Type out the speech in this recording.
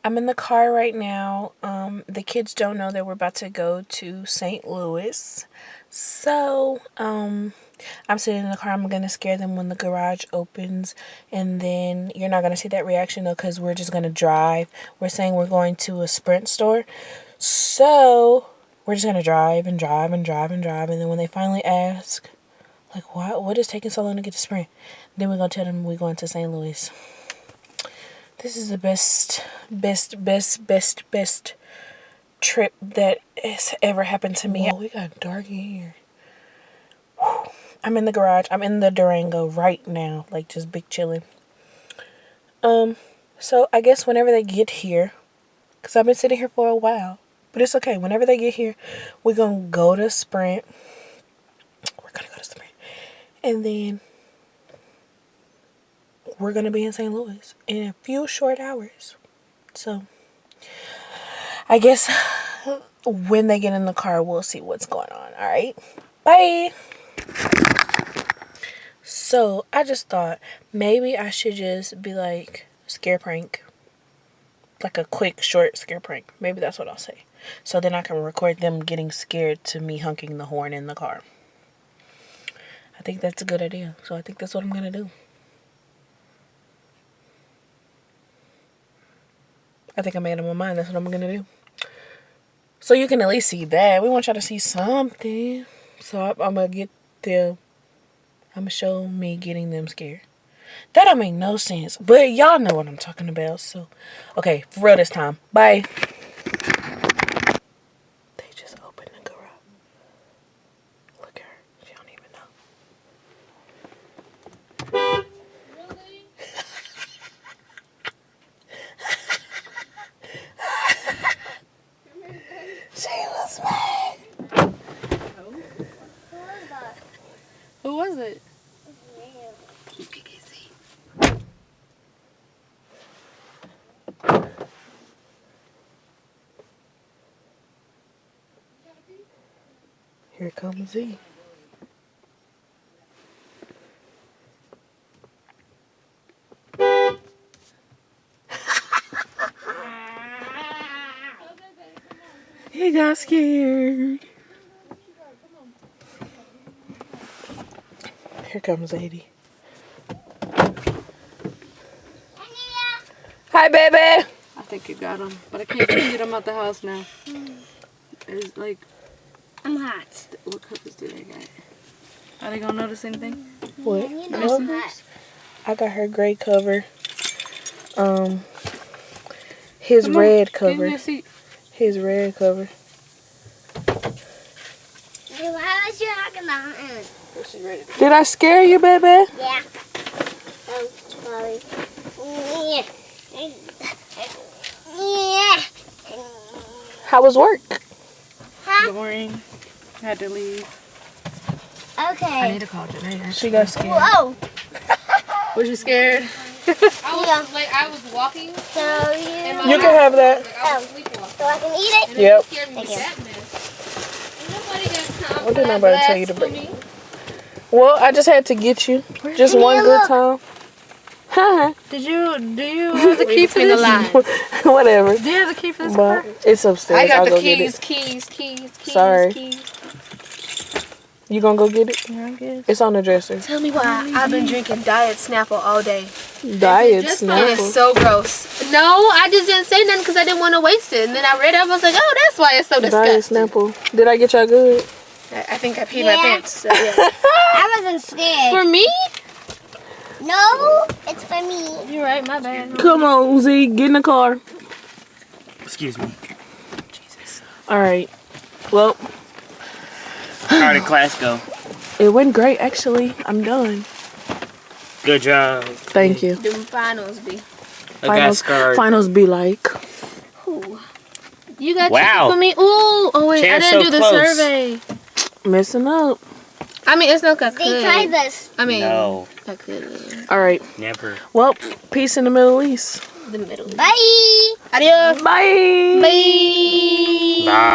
I'm in the car right now. The kids don't know that we're about to go to St. Louis. So, I'm sitting in the car. I'm going to scare them when the garage opens. And then you're not going to see that reaction, though, because we're just going to drive. We're saying we're going to a Sprint store. So, we're just going to drive and drive and drive and drive. And then when they finally ask, like, what is taking so long to get to Sprint? Then we're going to tell them we're going to St. Louis. This is the best trip that has ever happened to me. Whoa, we got dark in here. Whew. I'm in the garage. I'm in the Durango right now. Like, just big chilling. So I guess whenever they get here, because I've been sitting here for a while, but it's okay. Whenever they get here, we're going to go to Sprint. We're going to go to Sprint. And then we're going to be in St. Louis in a few short hours. So, I guess when they get in the car, we'll see what's going on. All right? Bye! So, I just thought maybe I should just be like, scare prank. Like a quick, short scare prank. Maybe that's what I'll say. So then I can record them getting scared to me honking the horn in the car. I think that's a good idea. So, I think that's what I'm going to do. I think I made up my mind. That's what I'm going to do. So you can at least see that. We want y'all to see something. So I'm going to get them. I'm going to show me getting them scared. That don't make no sense. But y'all know what I'm talking about. So, okay. For real this time. Bye. They just opened the garage. Look at her. She don't even know. She was mad. Who was it? Here comes Z. He got scared. Here comes 80. Hi, baby. I think you got him, but I can't get him out the house now. It's like, I'm hot. what covers do they got? Are they gonna notice anything? What? You know I'm hot. I got her gray cover. His red cover. His red cover. Hey, why was you knocking the hand? Did I scare you, baby? Yeah. Sorry. Yeah. How was work? Huh? Boring. Had to leave. Okay. I need to call Janae. She got scared. Whoa. Was you scared? I was walking. So You can have that. I was sleepwalking. So I can eat it? Yep. Scared me with that mess. Nobody got time What for did that nobody tell you to blasphemy. bring? Well, I just had to get you. Just Give me one a good look. time. Huh? Do you have the key for between the this? lines. Whatever. Do you have the key for this But car? it's upstairs. I got I'll the go get keys, it. keys. Sorry. Keys. You gonna go get it? Yeah, I guess. It's on the dresser. Tell me why I've been drinking Diet Snapple all day. Diet It is Snapple. so gross. No, I just didn't say nothing because I didn't want to waste it. And then I read it, I was like, oh, that's why it's so Diet disgusting. Snapple. Did I get y'all good? I think I peed my Yeah. pants. So, yeah. I wasn't scared. For me? No, it's for me. You're right, my bad. Come on, Z. Get in the car. Excuse me. Jesus. All right. Well, How did class go? it went great, actually. I'm done. Good job. Thank you. Them finals be. I got scarred. Finals be like. Ooh. You got Wow. chicken for me? Ooh. Oh, wait. Chair's I didn't so do the close. survey. Messing up. I mean, it's not that They tried this. I mean, No, I could. All right. never. Well, peace in the Middle East. The middle. Bye. Adios. Bye. Bye. Bye.